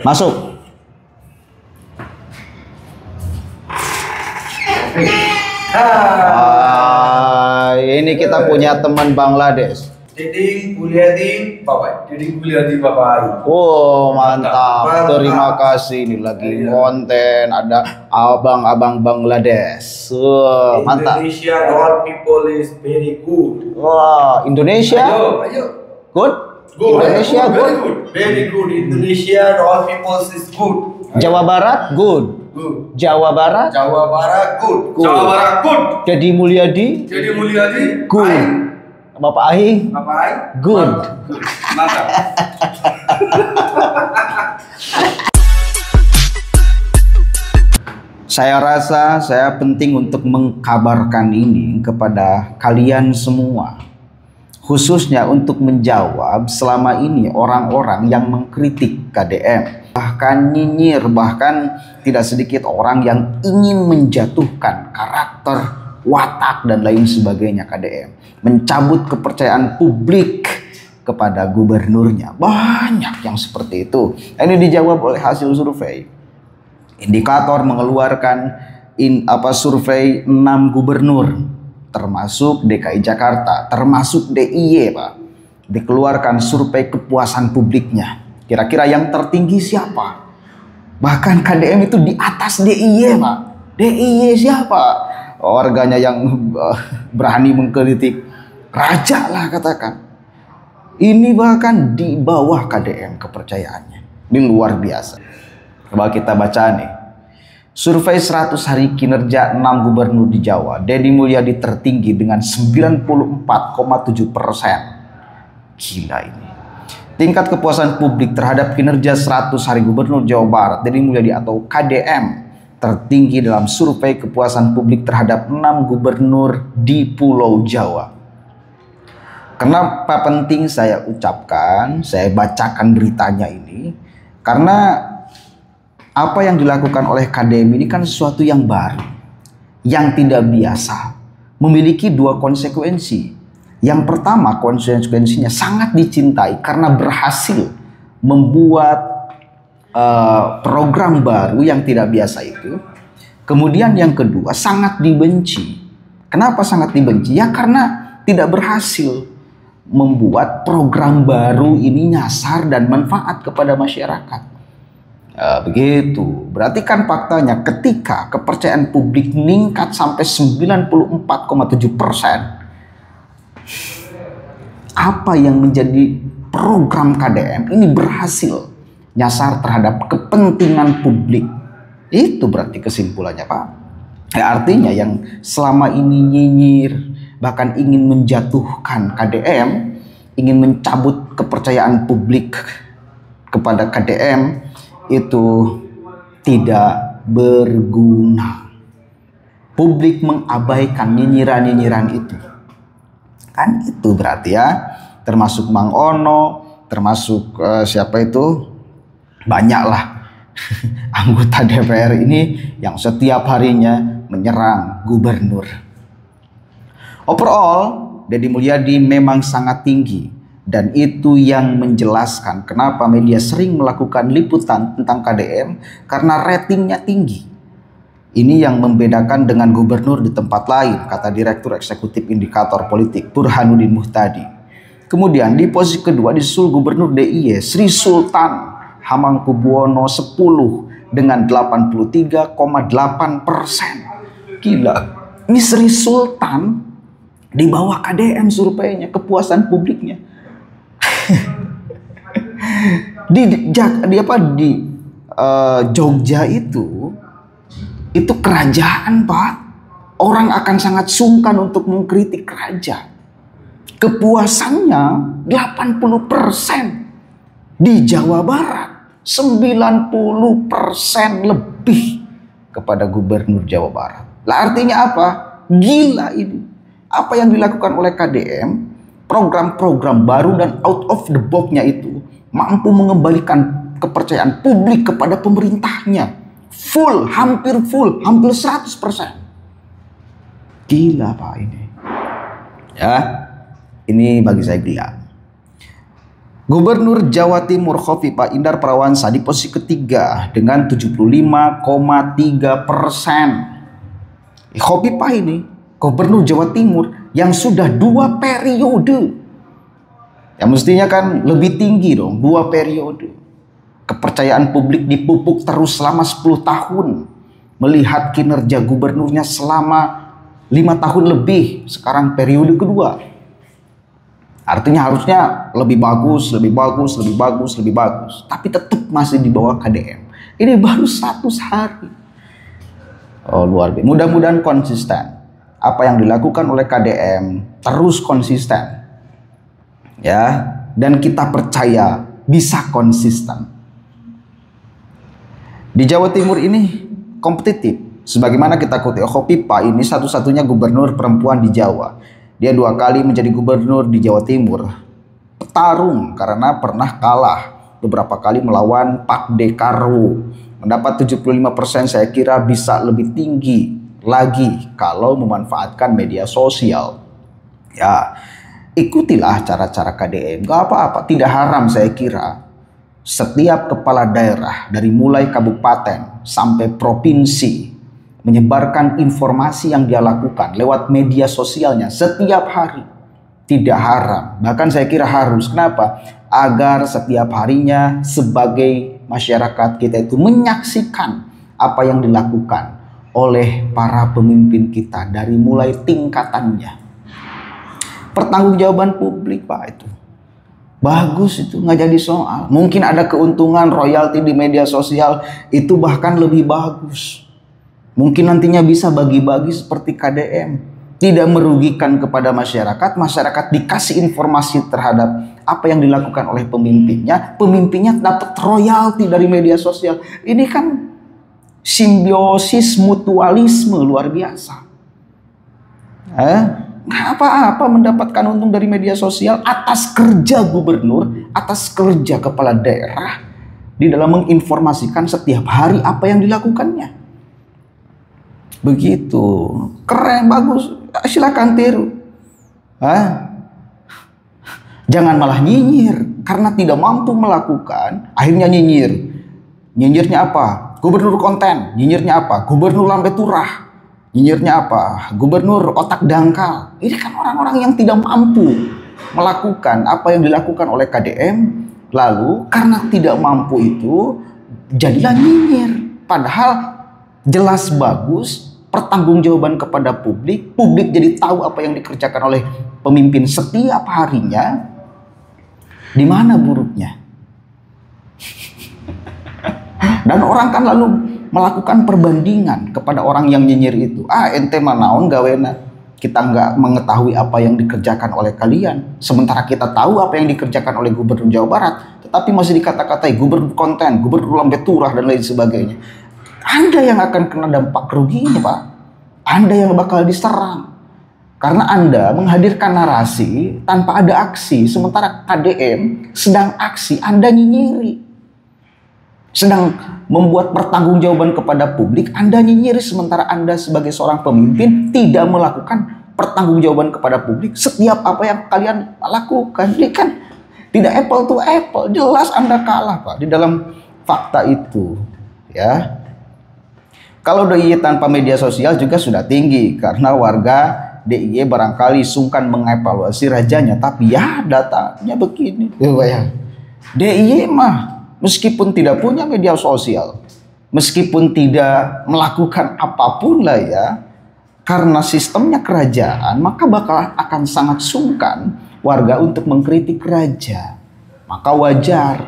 Masuk. Ini kita punya teman Bangladesh. Deding kuliah di Bapak. Oh, mantap. Terima kasih. Ini lagi konten ada abang-abang Bangladesh. Mantap. Indonesia, all people is very good. Wah, Indonesia. Ayo. Good. Indonesia good. Very good. Indonesia, all people is good. Jawa Barat good. Good. Jawa Barat good. Good. Jawa Barat good. Deddy Mulyadi good. Bapak Ahi good. Mantap. Saya rasa saya penting untuk mengkabarkan ini kepada kalian semua, khususnya untuk menjawab selama ini orang-orang yang mengkritik KDM, bahkan nyinyir, bahkan tidak sedikit orang yang ingin menjatuhkan karakter, watak, dan lain sebagainya KDM, mencabut kepercayaan publik kepada gubernurnya. Banyak yang seperti itu. Ini dijawab oleh hasil survei. Indikator mengeluarkan survei 6 gubernur, termasuk DKI Jakarta, termasuk DIY, Pak. Dikeluarkan survei kepuasan publiknya. Kira-kira yang tertinggi siapa? Bahkan KDM itu di atas DIY, Pak. DIY siapa? Warganya yang berani mengkritik raja lah, katakan. Ini bahkan di bawah KDM kepercayaannya. Ini luar biasa. Coba kita baca nih. Survei 100 hari kinerja 6 gubernur di Jawa. Deddy Mulyadi tertinggi dengan 94,7%. Gila ini. Tingkat kepuasan publik terhadap kinerja 100 hari gubernur Jawa Barat, Deddy Mulyadi atau KDM, tertinggi dalam survei kepuasan publik terhadap 6 gubernur di Pulau Jawa. Kenapa penting saya ucapkan, saya bacakan beritanya ini? Karena apa yang dilakukan oleh KDM ini kan sesuatu yang baru, yang tidak biasa, memiliki dua konsekuensi. Yang pertama, konsekuensinya sangat dicintai karena berhasil membuat program baru yang tidak biasa itu. Kemudian yang kedua, sangat dibenci. Kenapa sangat dibenci? Ya karena tidak berhasil membuat program baru ini nyasar dan manfaat kepada masyarakat. Begitu. Berarti kan faktanya ketika kepercayaan publik meningkat sampai 94,7%, apa yang menjadi program KDM ini berhasil nyasar terhadap kepentingan publik. Itu berarti kesimpulannya, Pak. Ya, artinya yang selama ini nyinyir, bahkan ingin menjatuhkan KDM, ingin mencabut kepercayaan publik kepada KDM, itu tidak berguna. Publik mengabaikan nyinyiran-nyinyiran itu. Kan itu berarti ya, termasuk Mang Ono, termasuk siapa itu, banyaklah anggota DPR ini yang setiap harinya menyerang gubernur. Overall, Deddy Mulyadi memang sangat tinggi. Dan itu yang menjelaskan kenapa media sering melakukan liputan tentang KDM, karena ratingnya tinggi. Ini yang membedakan dengan gubernur di tempat lain, kata Direktur Eksekutif Indikator Politik Burhanuddin Muhtadi. Kemudian di posisi kedua disusul Gubernur DIY Sri Sultan Hamengkubuwono X dengan 83,8%. Gila, ini Sri Sultan di bawah KDM surveinya, kepuasan publiknya. di Jogja itu kerajaan, Pak. Orang akan sangat sungkan untuk mengkritik raja. Kepuasannya 80%. Di Jawa Barat 90% lebih kepada gubernur Jawa Barat. Lah artinya apa? Gila ini. Apa yang dilakukan oleh KDM, program-program baru dan out of the box-nya itu mampu mengembalikan kepercayaan publik kepada pemerintahnya. Hampir 100%. Gila, Pak, ini. Ya, ini bagi saya gila. Gubernur Jawa Timur Khofifah Indar Parawansa di posisi ketiga dengan 75,3%. Khofifah ini Gubernur Jawa Timur yang sudah 2 periode. Ya mestinya kan lebih tinggi dong, 2 periode. Kepercayaan publik dipupuk terus selama 10 tahun. Melihat kinerja gubernurnya selama 5 tahun lebih, sekarang periode kedua. Artinya harusnya lebih bagus, lebih bagus, lebih bagus, lebih bagus. Tapi tetap masih di bawah KDM. Ini baru 100 hari. Oh luar biasa. Mudah-mudahan konsisten. Apa yang dilakukan oleh KDM terus konsisten. Ya, dan kita percaya bisa konsisten. Di Jawa Timur ini kompetitif. Sebagaimana kita kutip, Khofifah ini satu-satunya gubernur perempuan di Jawa. Dia 2 kali menjadi gubernur di Jawa Timur. Petarung karena pernah kalah beberapa kali melawan Pak Dekarwo. Mendapat 75%, saya kira bisa lebih tinggi lagi kalau memanfaatkan media sosial. Ya, ikutilah cara-cara KDM. Gak apa-apa, tidak haram saya kira. Setiap kepala daerah dari mulai kabupaten sampai provinsi menyebarkan informasi yang dia lakukan lewat media sosialnya setiap hari. Tidak haram, bahkan saya kira harus. Kenapa? Agar setiap harinya sebagai masyarakat kita itu menyaksikan apa yang dilakukan oleh para pemimpin kita dari mulai tingkatannya. Pertanggungjawaban publik Pak itu bagus, itu nggak jadi soal. Mungkin ada keuntungan royalti di media sosial, itu bahkan lebih bagus. Mungkin nantinya bisa bagi-bagi seperti KDM. Tidak merugikan kepada masyarakat. Masyarakat dikasih informasi terhadap apa yang dilakukan oleh pemimpinnya. Pemimpinnya dapat royalti dari media sosial. Ini kan simbiosis mutualisme luar biasa. Nggak apa-apa mendapatkan untung dari media sosial atas kerja gubernur, atas kerja kepala daerah di dalam menginformasikan setiap hari apa yang dilakukannya. Begitu, keren, bagus, silakan tiru. Jangan malah nyinyir karena tidak mampu melakukan, akhirnya nyinyir. Nyinyirnya apa? Gubernur konten. Nyinyirnya apa? Gubernur lambe turah. Nyinyirnya apa? Gubernur otak dangkal. Ini kan orang-orang yang tidak mampu melakukan apa yang dilakukan oleh KDM. Lalu karena tidak mampu itu jadilah nyinyir. Padahal jelas bagus. Pertanggungjawaban kepada publik, publik jadi tahu apa yang dikerjakan oleh pemimpin setiap harinya. Di mana buruknya? Dan orang kan lalu melakukan perbandingan kepada orang yang nyinyir itu. Ente manaon gawena, kita nggak mengetahui apa yang dikerjakan oleh kalian. Sementara kita tahu apa yang dikerjakan oleh Gubernur Jawa Barat, tetapi masih dikata-katai gubernur konten, gubernur lambe turah dan lain sebagainya. Anda yang akan kena dampak ruginya Pak. Anda yang bakal diserang. Karena Anda menghadirkan narasi tanpa ada aksi. Sementara KDM sedang aksi, Anda nyinyiri. Sedang membuat pertanggungjawaban kepada publik, Anda nyinyiri. Sementara Anda sebagai seorang pemimpin tidak melakukan pertanggungjawaban kepada publik setiap apa yang kalian lakukan. Ini kan tidak apple to apple. Jelas Anda kalah Pak di dalam fakta itu. Ya. Kalau DIY tanpa media sosial juga sudah tinggi karena warga DIY barangkali sungkan mengevaluasi rajanya, tapi ya datanya begini. DIY mah meskipun tidak punya media sosial, meskipun tidak melakukan apapun lah ya, karena sistemnya kerajaan, maka bakal akan sangat sungkan warga untuk mengkritik raja. Maka wajar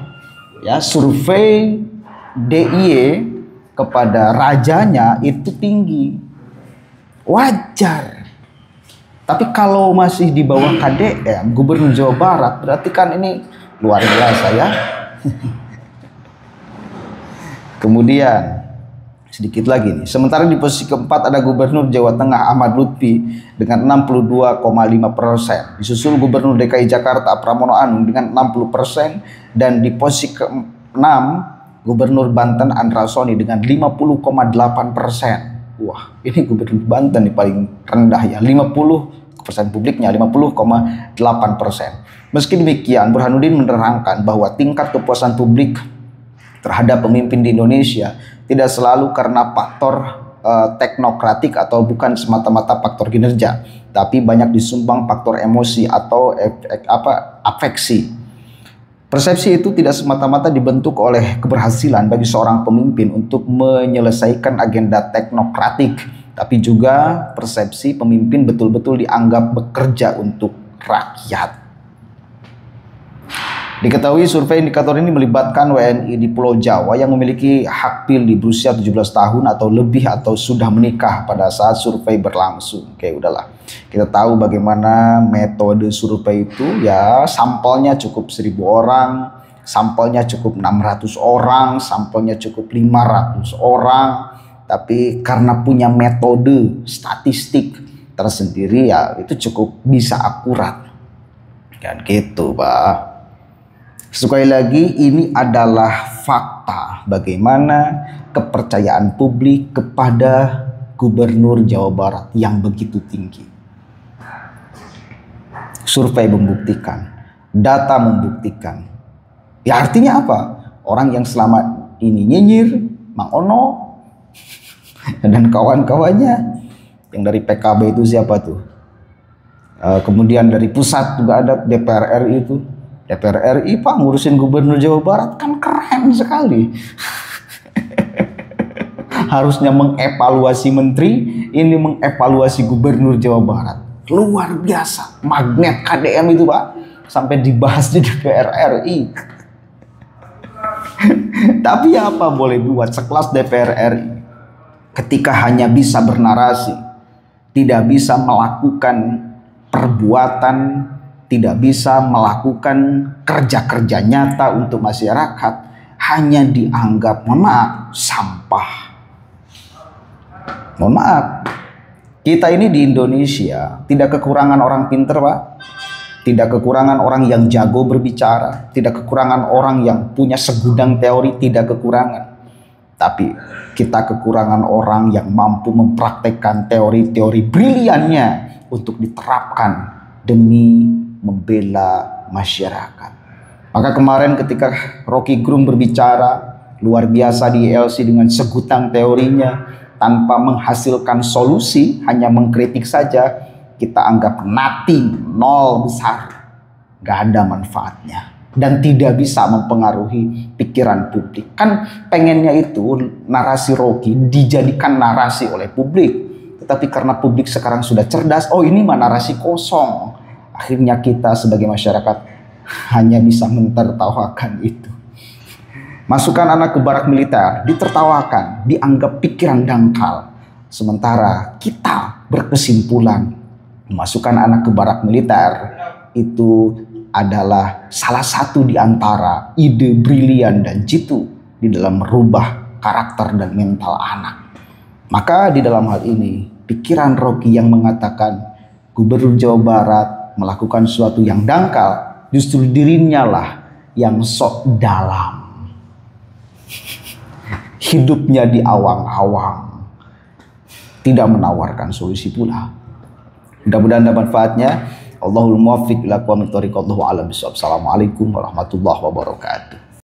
ya survei DIY kepada rajanya itu tinggi. Wajar. Tapi kalau masih di bawah KDM, Gubernur Jawa Barat, berarti kan ini luar biasa ya. Kemudian sedikit lagi nih. Sementara di posisi keempat ada Gubernur Jawa Tengah Ahmad Lutfi dengan 62,5%. Disusul Gubernur DKI Jakarta Pramono Anung dengan 60%. Dan di posisi ke-6 Gubernur Banten Andra Soni dengan 50,8%. Wah, ini Gubernur Banten nih paling rendah ya, 50% publiknya 50,8%. Meski demikian, Burhanuddin menerangkan bahwa tingkat kepuasan publik terhadap pemimpin di Indonesia tidak selalu karena faktor teknokratik atau bukan semata-mata faktor kinerja, tapi banyak disumbang faktor emosi atau afeksi. Persepsi itu tidak semata-mata dibentuk oleh keberhasilan bagi seorang pemimpin untuk menyelesaikan agenda teknokratik, tapi juga persepsi pemimpin betul-betul dianggap bekerja untuk rakyat. Diketahui survei indikator ini melibatkan WNI di Pulau Jawa yang memiliki hak pilih berusia 17 tahun atau lebih atau sudah menikah pada saat survei berlangsung. Oke, udahlah. Kita tahu bagaimana metode survei itu, ya sampelnya cukup 1000 orang, sampelnya cukup 600 orang, sampelnya cukup 500 orang. Tapi karena punya metode statistik tersendiri, ya itu cukup bisa akurat. Kan gitu, Pak. Sekali lagi, ini adalah fakta bagaimana kepercayaan publik kepada Gubernur Jawa Barat yang begitu tinggi. Survei membuktikan, data membuktikan. Ya artinya apa? Orang yang selama ini nyinyir, Mang Ono dan kawan-kawannya, yang dari PKB itu siapa tuh? Kemudian dari pusat juga ada DPR RI itu. DPR RI, Pak, ngurusin Gubernur Jawa Barat kan keren sekali. Harusnya mengevaluasi menteri, ini mengevaluasi Gubernur Jawa Barat. Luar biasa, magnet KDM itu, Pak, sampai dibahas di DPR RI. Tapi apa boleh buat sekelas DPR RI ketika hanya bisa bernarasi, tidak bisa melakukan perbuatan, tidak bisa melakukan kerja-kerja nyata untuk masyarakat, hanya dianggap, mohon maaf, sampah. Mohon maaf, kita ini di Indonesia tidak kekurangan orang pinter, Pak. Tidak kekurangan orang yang jago berbicara, tidak kekurangan orang yang punya segudang teori, tidak kekurangan. Tapi kita kekurangan orang yang mampu mempraktekkan teori-teori briliannya untuk diterapkan demi membela masyarakat. Maka kemarin ketika Rocky Gerung berbicara luar biasa di ILC dengan segudang teorinya tanpa menghasilkan solusi, hanya mengkritik saja, kita anggap nothing, nol besar, gak ada manfaatnya dan tidak bisa mempengaruhi pikiran publik. Kan pengennya itu narasi Rocky dijadikan narasi oleh publik, tetapi karena publik sekarang sudah cerdas, oh ini mah narasi kosong. Akhirnya kita sebagai masyarakat hanya bisa mentertawakan itu. Masukkan anak ke barak militer, ditertawakan, dianggap pikiran dangkal. Sementara kita berkesimpulan, memasukkan anak ke barak militer itu adalah salah satu di antara ide brilian dan jitu di dalam merubah karakter dan mental anak. Maka di dalam hal ini, pikiran Rocky yang mengatakan Gubernur Jawa Barat melakukan sesuatu yang dangkal, justru dirinya lah yang sok dalam. Hidupnya di awang-awang, tidak menawarkan solusi pula. Mudah-mudahan ada manfaatnya. Allahul muwaffiq ila aqwamit thoriq. Allahu a'lam bishawab. Assalamualaikum warahmatullahi wabarakatuh.